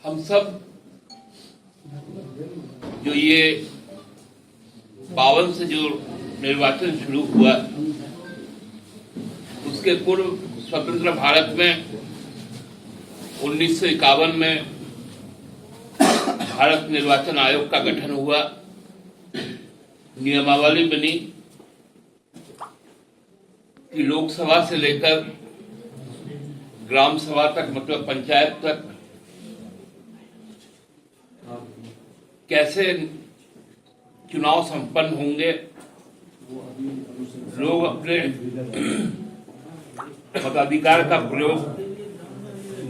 हम सब जो ये 52 से जो निर्वाचन शुरू हुआ, उसके पूर्व स्वतंत्र भारत में 1951 में भारत निर्वाचन आयोग का गठन हुआ, नियमावली बनी कि लोकसभा से लेकर ग्राम सभा तक, मतलब पंचायत तक कैसे चुनाव संपन्न होंगे, लोग अपने मताधिकार का प्रयोग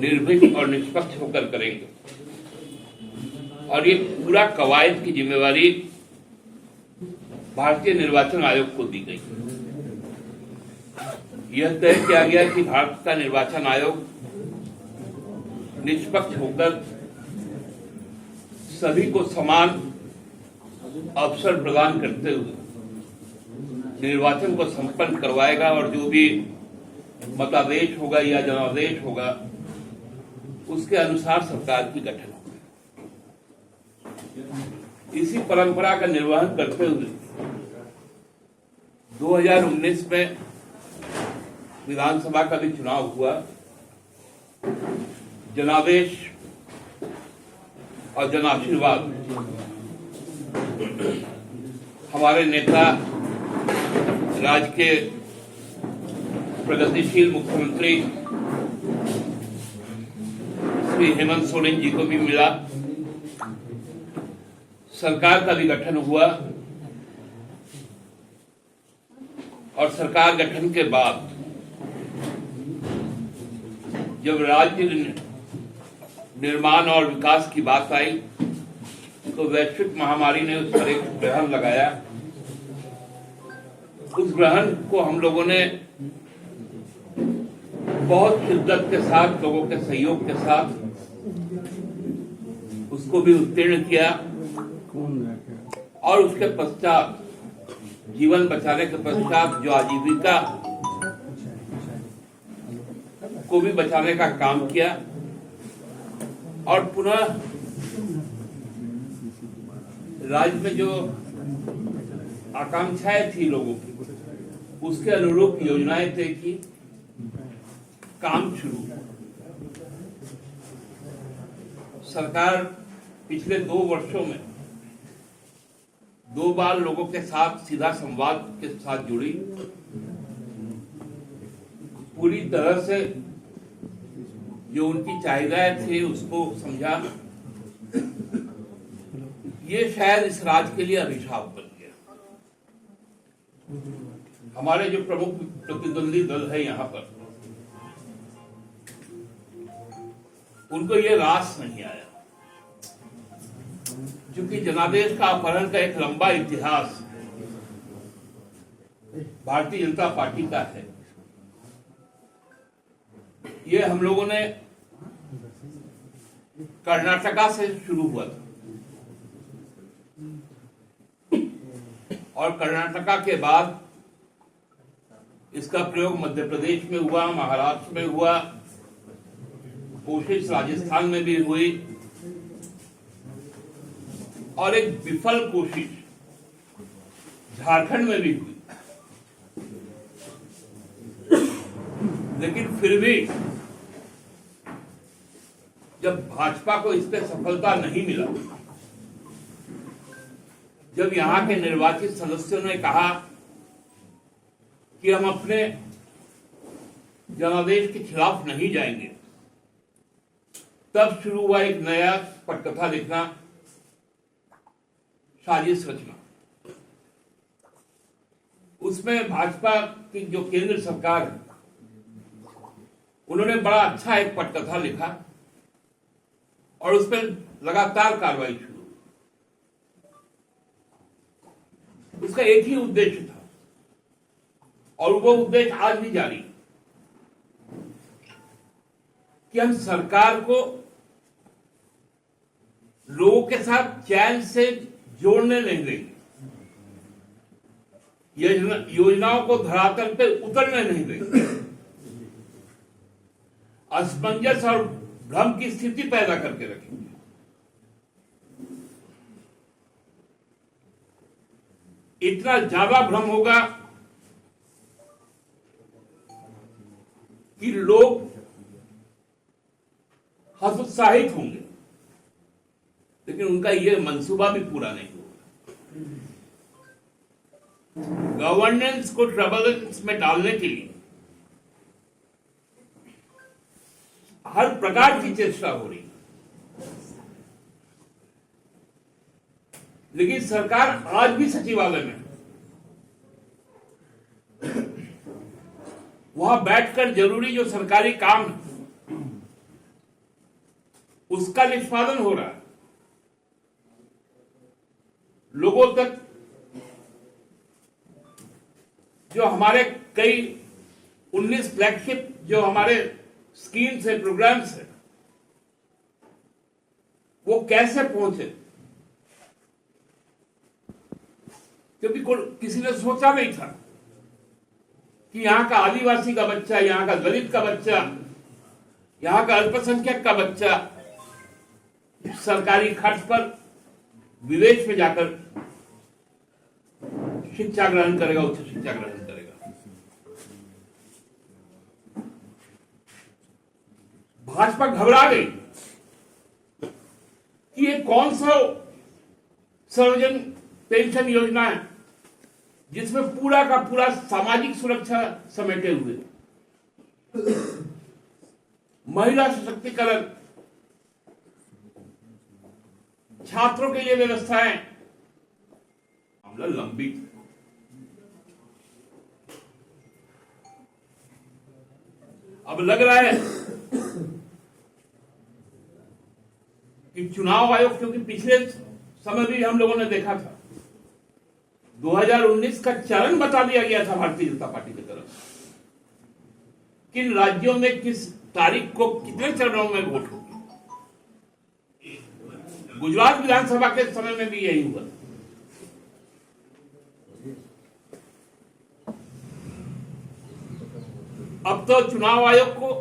निर्भीक और निष्पक्ष होकर करेंगे। और ये पूरा कवायद की जिम्मेवारी भारतीय निर्वाचन आयोग को दी गई। यह तय किया गया कि भारत का निर्वाचन आयोग निष्पक्ष होकर सभी को समान अवसर प्रदान करते हुए निर्वाचन को संपन्न करवाएगा और जो भी मतादेश होगा या जनादेश होगा उसके अनुसार सरकार की गठन होगा। इसी परंपरा का निर्वहन करते हुए 2019 में विधानसभा का भी चुनाव हुआ। जनादेश और जन आशीर्वाद हमारे नेता, राज्य के प्रगतिशील मुख्यमंत्री श्री हेमंत सोरेन जी को भी मिला। सरकार का भी गठन हुआ और सरकार गठन के बाद जब राज्य निर्माण और विकास की बात आई तो वैश्विक महामारी ने उस पर एक ग्रहण लगाया। उस ग्रहण को हम लोगों ने बहुत शिद्दत के साथ, लोगों के सहयोग के साथ उसको भी उत्तीर्ण किया और उसके पश्चात जीवन बचाने के पश्चात जो आजीविका को भी बचाने का काम किया और पुनः राज्य में जो आकांक्षाएं थी लोगों की, उसके अनुरूप योजनाएं तय की, काम शुरू। सरकार पिछले 2 वर्षों में 2 बार लोगों के साथ सीधा संवाद के साथ जुड़ी, पूरी तरह से जो उनकी चाहिदाएं थी उसको समझा। ये शायद इस राज्य के लिए अभिशाप बन गया। हमारे जो प्रमुख प्रतिद्वंदी दल है यहाँ पर, उनको ये रास नहीं आया, क्योंकि जनादेश का अपहरण का एक लंबा इतिहास भारतीय जनता पार्टी का है। ये हम लोगों ने कर्नाटका से शुरू हुआ था और कर्नाटका के बाद इसका प्रयोग मध्य प्रदेश में हुआ, महाराष्ट्र में हुआ, कोशिश राजस्थान में भी हुई और एक विफल कोशिश झारखंड में भी हुई। लेकिन फिर भी जब भाजपा को इस पे सफलता नहीं मिला, जब यहाँ के निर्वाचित सदस्यों ने कहा कि हम अपने जनादेश के खिलाफ नहीं जाएंगे, तब शुरू हुआ एक नया पटकथा लिखना, साजिश रचना। उसमें भाजपा की जो केंद्र सरकार है, उन्होंने बड़ा अच्छा एक पटकथा लिखा और उस पर लगातार कार्रवाई शुरू। उसका एक ही उद्देश्य था और वो उद्देश्य आज भी जारी है कि हम सरकार को लोगों के साथ चैन से जोड़ने नहीं देंगे, योजनाओं को धरातल पे उतरने नहीं देंगे, असमंजस और भ्रम की स्थिति पैदा करके रखेंगे। इतना ज्यादा भ्रम होगा कि लोग हतोत्साहित होंगे, लेकिन उनका यह मंसूबा भी पूरा नहीं होगा। गवर्नेंस को ट्रबल्स में डालने के लिए हर प्रकार की चेष्टा हो रही है, लेकिन सरकार आज भी सचिवालय में वहां बैठकर जरूरी जो सरकारी काम है उसका निष्पादन हो रहा है। लोगों तक जो हमारे कई 19 फ्लैगशिप जो हमारे स्कीम्स है, प्रोग्राम्स है, वो कैसे पहुंचे, क्योंकि किसी ने सोचा नहीं था कि यहां का आदिवासी का बच्चा, यहां का दलित का बच्चा, यहां का अल्पसंख्यक का बच्चा सरकारी खर्च पर विदेश में जाकर शिक्षा ग्रहण करेगा, उच्च शिक्षा ग्रहण करेगा। भाजपा घबरा गई कि ये कौन सा सर्वजन पेंशन योजना है जिसमें पूरा का पूरा सामाजिक सुरक्षा समेटे हुए, महिला सशक्तिकरण, छात्रों के लिए व्यवस्थाएं, मामला लंबित। अब लग रहा है कि चुनाव आयोग, क्योंकि पिछले समय भी हम लोगों ने देखा था 2019 का चरण बता दिया गया था भारतीय जनता पार्टी की तरफ, किन राज्यों में किस तारीख को कितने चरणों में वोट होगी। गुजरात विधानसभा के समय में भी यही हुआ। अब तो चुनाव आयोग को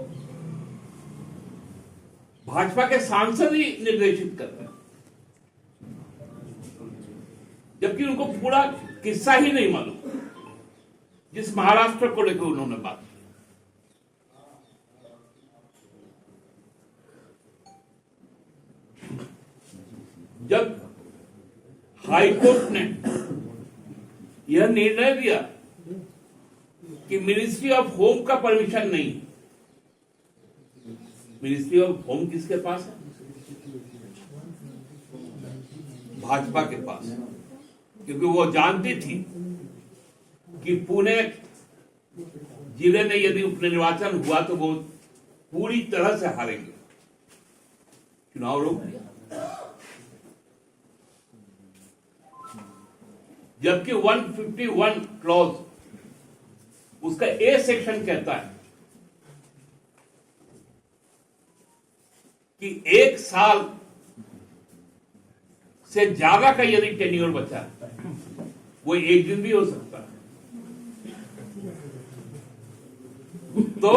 भाजपा के सांसद ही निर्देशित कर रहे हैं, जबकि उनको पूरा किस्सा ही नहीं मालूम जिस महाराष्ट्र को लेकर उन्होंने बात की। जब हाईकोर्ट ने यह निर्णय दिया कि मिनिस्ट्री ऑफ होम का परमिशन नहीं, मिनिस्ट्री ऑफ होम किसके पास है? भाजपा के पास, क्योंकि वो जानती थी कि पुणे जिले में यदि उपनिर्वाचन हुआ तो वो पूरी तरह से हारेंगे, चुनाव रोक दिया। जबकि 151 क्लॉज उसका ए सेक्शन कहता है कि 1 साल से ज्यादा का यदि टेन्योर बचा है वो 1 दिन भी हो सकता है, तो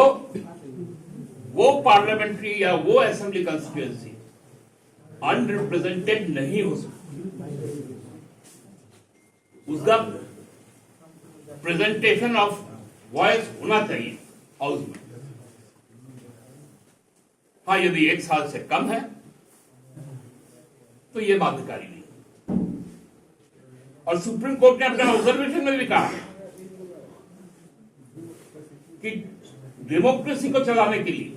वो पार्लियामेंट्री या वो असेंबली कंस्टिट्यूएंसी अनरिप्रेजेंटेड नहीं हो सकती। उसका प्रेजेंटेशन ऑफ वॉइस होना चाहिए हाउस में। हाँ, यदि 1 साल से कम है तो यह बाध्यकारी नहीं। और सुप्रीम कोर्ट ने अपने ऑब्जर्वेशन में भी कहा कि डेमोक्रेसी को चलाने के लिए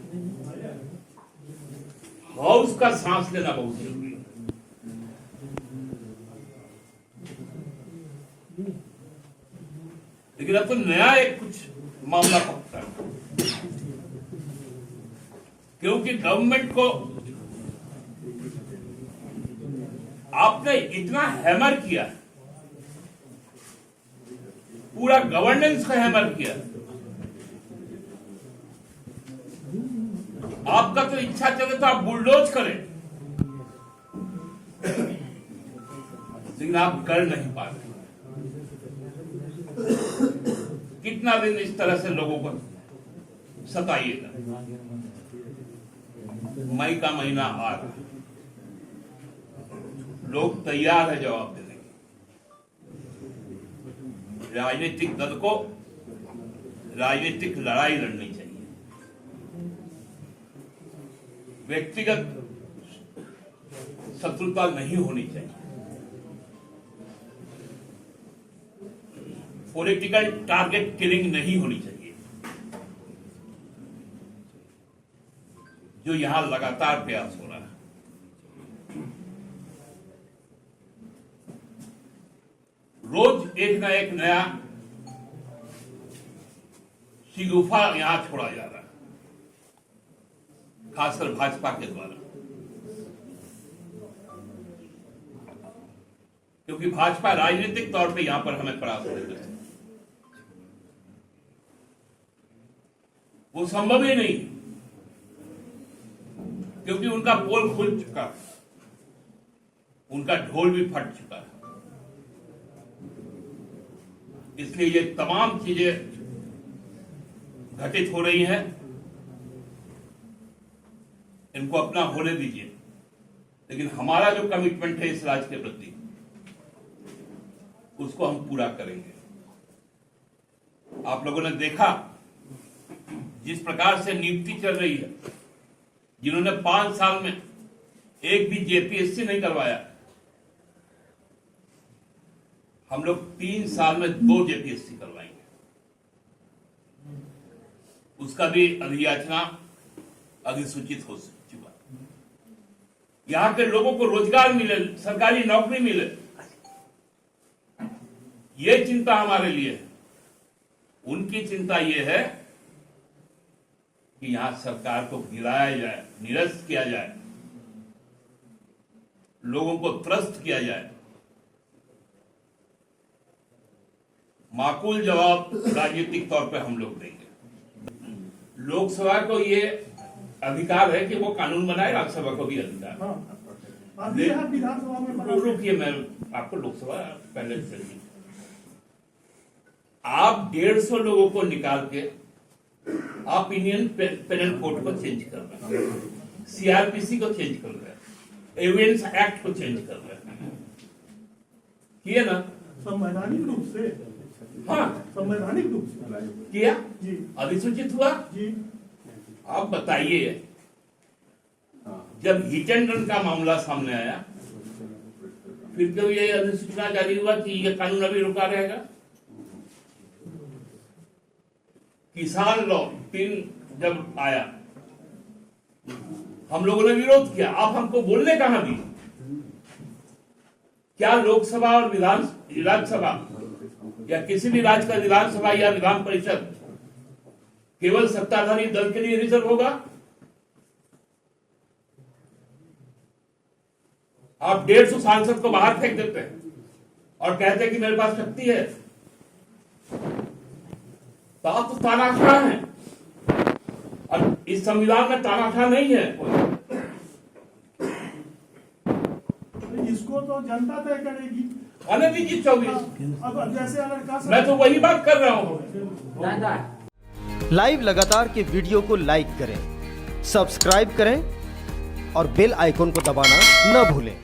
हाउस का सांस लेना बहुत जरूरी है। लेकिन अब तो नया एक कुछ मामला पकता है, क्योंकि गवर्नमेंट को आपने इतना हैमर किया, पूरा गवर्नेंस का हैमर किया। आपका तो इच्छा चले तो आप बुलडोज करें, लेकिन आप कर नहीं पा रहे। कितना दिन इस तरह से लोगों को सताइएगा। मई का महीना आ रहा है, लोग तैयार है जवाब देने के। राजनीतिक दल को राजनीतिक लड़ाई लड़नी चाहिए, व्यक्तिगत शत्रुता नहीं होनी चाहिए, पॉलिटिकल टारगेट किलिंग नहीं होनी चाहिए, जो यहां लगातार प्रयास हो रहा है। रोज एक ना एक नया शिगुफा यहां छोड़ा जा रहा है, खासकर भाजपा के द्वारा, क्योंकि भाजपा राजनीतिक तौर पे यहां पर हमें परास्त कर देती है। वो संभव ही नहीं, क्योंकि उनका पोल खुल चुका है, उनका ढोल भी फट चुका है। इसलिए ये तमाम चीजें घटित हो रही हैं, इनको अपना होने दीजिए, लेकिन हमारा जो कमिटमेंट है इस राज्य के प्रति, उसको हम पूरा करेंगे। आप लोगों ने देखा जिस प्रकार से नियुक्ति चल रही है, जिन्होंने 5 साल में एक भी जेपीएससी नहीं करवाया, हम लोग 3 साल में 2 जेपीएससी करवाएंगे। उसका भी अधियाचना अधिसूचित हो चुका। यहां के लोगों को रोजगार मिले, सरकारी नौकरी मिले, ये चिंता हमारे लिए है। उनकी चिंता ये है कि यहां सरकार को गिराया जाए, निरस्त किया जाए, लोगों को त्रस्त किया जाए। माकूल जवाब राजनीतिक तौर पे हम लोग देंगे। लोकसभा को ये अधिकार है कि वो कानून बनाए, राज्यसभा को भी अधिकार है। विधानसभा में रुकिए, मैं आपको लोकसभा पहले से आप 150 लोगों को निकाल के आप इंडियन पेनल कोड को चेंज कर रहे हैं, सीआरपीसी को चेंज कर रहे हैं, एविडेंस एक्ट को चेंज कर रहे हैं, किए ना? संवैधानिक रूप से, हाँ संवैधानिक रूप से किया जी, अधिसूचित हुआ जी। आप बताइए, जब हिट एंड रन का मामला सामने आया, फिर तो ये अधिसूचना जारी हुआ कि ये कानून अभी रुका रहेगा। किसान लॉ 3 जब आया, हम लोगों ने विरोध किया। आप हमको बोलने कहां दी? क्या लोकसभा और विधानसभा या किसी भी राज्य का विधानसभा या विधान परिषद केवल सत्ताधारी दल के लिए रिजर्व होगा? आप 150 सांसद को बाहर फेंक देते हैं और कहते हैं कि मेरे पास शक्ति है, तो आप तो तानाशाह हैं, और इस संविधान में तानाशाह नहीं है। इसको तो जनता तय करेगी। आने दीजिए 24। अब जैसे अगर मैं तो वही बात कर रहा हूं। लाइव लगातार के वीडियो को लाइक करें, सब्सक्राइब करें और बेल आइकॉन को दबाना न भूलें।